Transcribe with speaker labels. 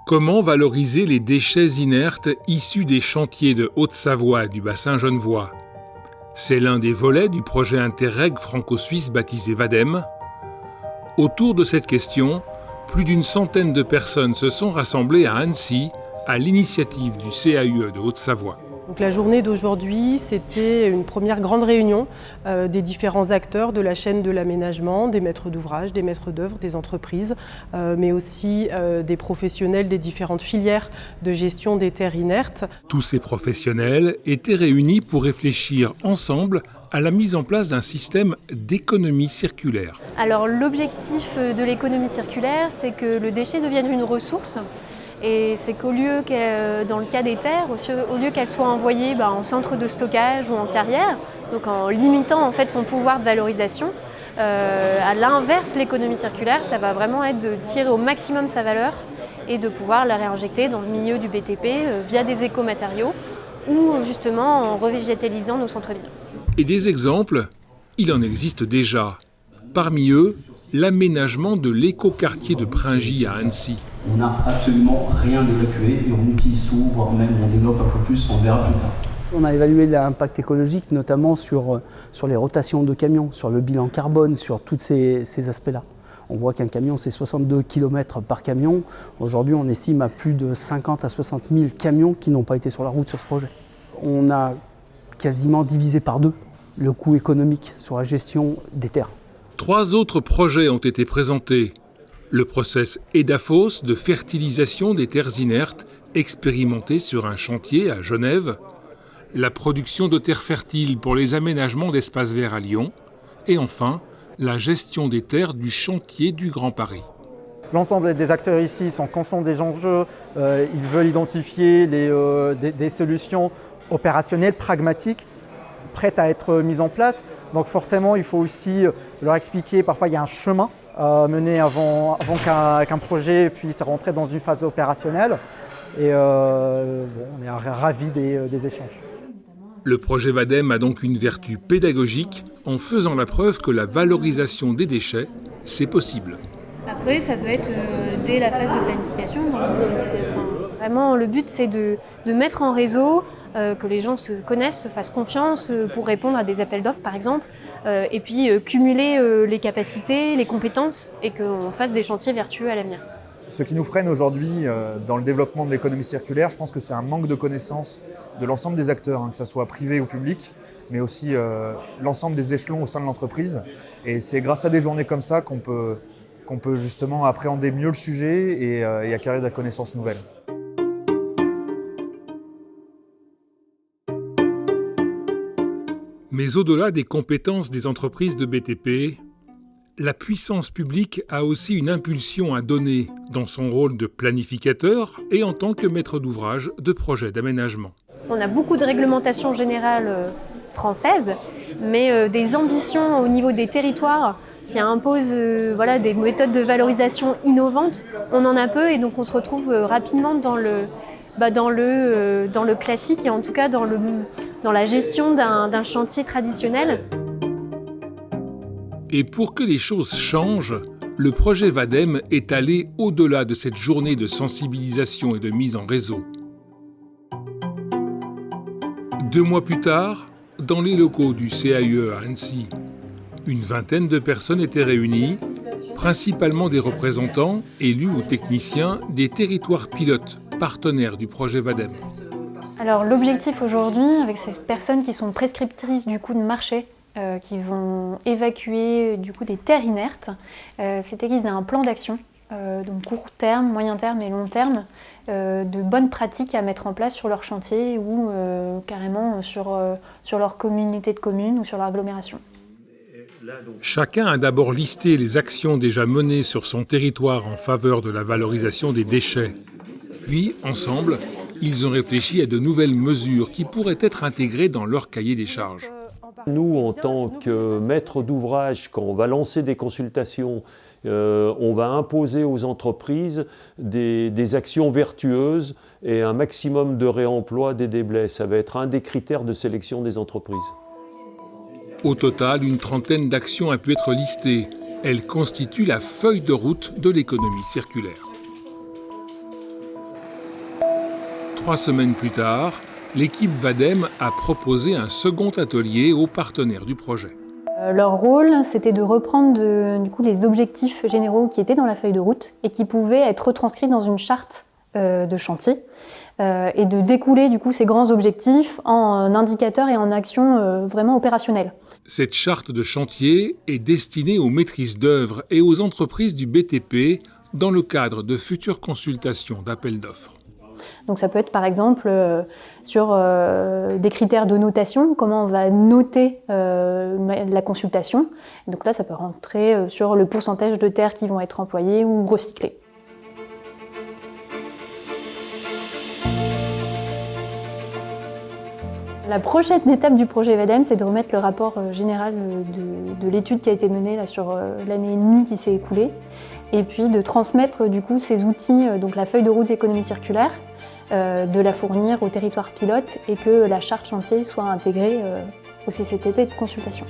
Speaker 1: Comment valoriser les déchets inertes issus des chantiers de Haute-Savoie et du bassin genevois? C'est l'un des volets du projet Interreg franco-suisse baptisé VADEM. Autour de cette question, plus d'une centaine de personnes se sont rassemblées à Annecy, à l'initiative du CAUE de Haute-Savoie.
Speaker 2: Donc la journée d'aujourd'hui, c'était une première grande réunion des différents acteurs de la chaîne de l'aménagement, des maîtres d'ouvrage, des maîtres d'œuvre, des entreprises, mais aussi des professionnels des différentes filières de gestion des terres inertes.
Speaker 1: Tous ces professionnels étaient réunis pour réfléchir ensemble à la mise en place d'un système d'économie circulaire.
Speaker 3: Alors l'objectif de l'économie circulaire, c'est que le déchet devienne une ressource. Et c'est qu'au lieu dans le cas des terres, au lieu qu'elles soient envoyées en centre de stockage ou en carrière, donc en limitant en fait son pouvoir de valorisation, à l'inverse, l'économie circulaire, ça va vraiment être de tirer au maximum sa valeur et de pouvoir la réinjecter dans le milieu du BTP via des écomatériaux ou justement en revégétalisant nos centres-villes.
Speaker 1: Et des exemples, il en existe déjà. Parmi eux, l'aménagement de l'écoquartier de Pringy à Annecy.
Speaker 4: On n'a absolument rien évacué et on utilise tout, voire même on développe un peu plus, on verra plus tard.
Speaker 5: On a évalué l'impact écologique, notamment sur les rotations de camions, sur le bilan carbone, sur tous ces aspects-là. On voit qu'un camion, c'est 62 km par camion. Aujourd'hui, on estime à plus de 50 à 60 000 camions qui n'ont pas été sur la route sur ce projet. On a quasiment divisé par deux le coût économique sur la gestion des terres.
Speaker 1: 3 autres projets ont été présentés. Le process EDAFOS de fertilisation des terres inertes expérimenté sur un chantier à Genève, la production de terres fertiles pour les aménagements d'espaces verts à Lyon et enfin la gestion des terres du chantier du Grand Paris.
Speaker 6: L'ensemble des acteurs ici sont conscients des enjeux, ils veulent identifier des solutions opérationnelles, pragmatiques, prêtes à être mises en place. Donc forcément, il faut aussi leur expliquer, parfois il y a un chemin à mener avant qu'un projet puisse rentrer dans une phase opérationnelle. Et on est ravis des échanges.
Speaker 1: Le projet VADEM a donc une vertu pédagogique en faisant la preuve que la valorisation des déchets, c'est possible.
Speaker 3: Après, ça peut être dès la phase de planification. Vraiment, le but, c'est de mettre en réseau, que les gens se connaissent, se fassent confiance pour répondre à des appels d'offres, par exemple, et puis cumuler les capacités, les compétences, et qu'on fasse des chantiers vertueux à l'avenir.
Speaker 7: Ce qui nous freine aujourd'hui dans le développement de l'économie circulaire, je pense que c'est un manque de connaissance de l'ensemble des acteurs, que ce soit privé ou public, mais aussi l'ensemble des échelons au sein de l'entreprise. Et c'est grâce à des journées comme ça qu'on peut justement appréhender mieux le sujet et acquérir de la connaissance nouvelle.
Speaker 1: Mais au-delà des compétences des entreprises de BTP, la puissance publique a aussi une impulsion à donner dans son rôle de planificateur et en tant que maître d'ouvrage de projets d'aménagement.
Speaker 3: On a beaucoup de réglementations générales françaises, mais des ambitions au niveau des territoires qui imposent des méthodes de valorisation innovantes, on en a peu et donc on se retrouve rapidement dans le classique et en tout cas dans la gestion d'un chantier traditionnel.
Speaker 1: Et pour que les choses changent, le projet VADEM est allé au-delà de cette journée de sensibilisation et de mise en réseau. 2 mois plus tard, dans les locaux du CAUE à Annecy, une vingtaine de personnes étaient réunies, principalement des représentants, élus ou techniciens, des territoires pilotes, partenaires du projet VADEM.
Speaker 8: Alors l'objectif aujourd'hui, avec ces personnes qui sont prescriptrices du coût de marché, qui vont évacuer du coup des terres inertes, c'était qu'ils aient un plan d'action, donc court terme, moyen terme et long terme, de bonnes pratiques à mettre en place sur leur chantier ou carrément sur leur communauté de communes ou sur leur agglomération.
Speaker 1: Chacun a d'abord listé les actions déjà menées sur son territoire en faveur de la valorisation des déchets. Puis, ensemble, ils ont réfléchi à de nouvelles mesures qui pourraient être intégrées dans leur cahier des charges.
Speaker 9: Nous, en tant que maître d'ouvrage, quand on va lancer des consultations, on va imposer aux entreprises des actions vertueuses et un maximum de réemploi des déblais. Ça va être un des critères de sélection des entreprises.
Speaker 1: Au total, une trentaine d'actions a pu être listée. Elles constituent la feuille de route de l'économie circulaire. 3 semaines plus tard, l'équipe Vadem a proposé un second atelier aux partenaires du projet.
Speaker 8: Leur rôle, c'était de reprendre du coup, les objectifs généraux qui étaient dans la feuille de route et qui pouvaient être retranscrits dans une charte de chantier et de découler du coup, ces grands objectifs en indicateurs et en actions vraiment opérationnelles.
Speaker 1: Cette charte de chantier est destinée aux maîtrises d'œuvre et aux entreprises du BTP dans le cadre de futures consultations d'appel d'offres.
Speaker 8: Donc ça peut être par exemple sur des critères de notation, comment on va noter la consultation. Et donc là, ça peut rentrer sur le pourcentage de terres qui vont être employées ou recyclées. La prochaine étape du projet Vadem, c'est de remettre le rapport général de l'étude qui a été menée là, sur l'année et demie qui s'est écoulée, et puis de transmettre du coup ces outils, donc la feuille de route d'économie circulaire, de la fournir au territoire pilote et que la charte chantier soit intégrée au CCTP de consultation.